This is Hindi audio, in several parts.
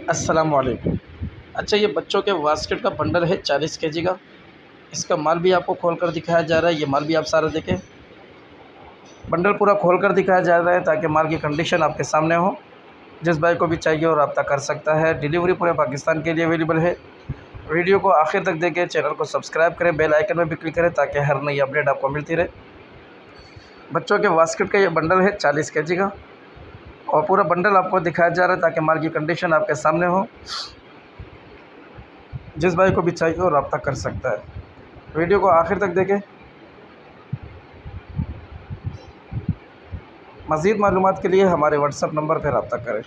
अस्सलाम वालेकुम। अच्छा, ये बच्चों के बास्केट का बंडल है 40 केजी का। इसका माल भी आपको खोल कर दिखाया जा रहा है। ये माल भी आप सारा देखें। बंडल पूरा खोल कर दिखाया जा रहा है ताकि माल की कंडीशन आपके सामने हो। जिस भाई को भी चाहिए वो रब्ता कर सकता है। डिलीवरी पूरे पाकिस्तान के लिए अवेलेबल है। वीडियो को आखिर तक देखें, चैनल को सब्सक्राइब करें, बेल आइकन में भी क्लिक करें ताकि हर नई अपडेट आपको मिलती रहे। बच्चों के बास्केट का ये बंडल है 40 केजी का और पूरा बंडल आपको दिखाया जा रहा है ताकि माल की कंडीशन आपके सामने हो। जिस भाई को भी चाहिए वो रब्ता कर सकता है। वीडियो को आखिर तक देखें। मज़ीद मालूमात के लिए हमारे व्हाट्सएप नंबर पर रब्ता करें।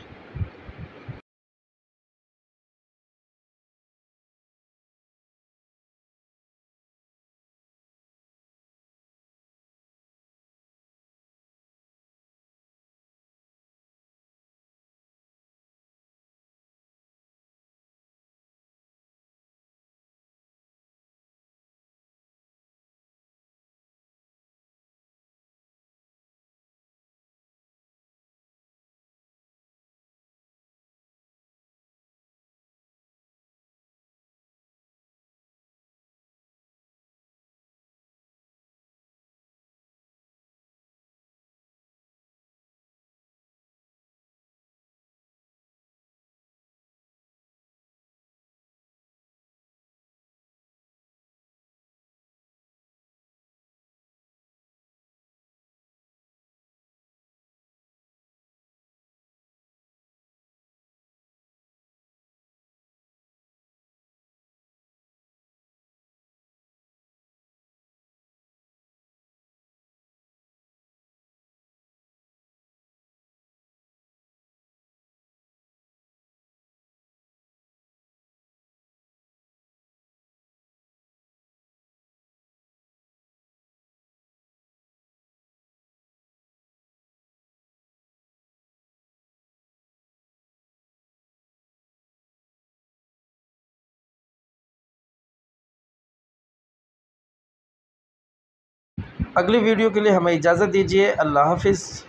अगली वीडियो के लिए हमें इजाज़त दीजिए। अल्लाह हाफ़िज़।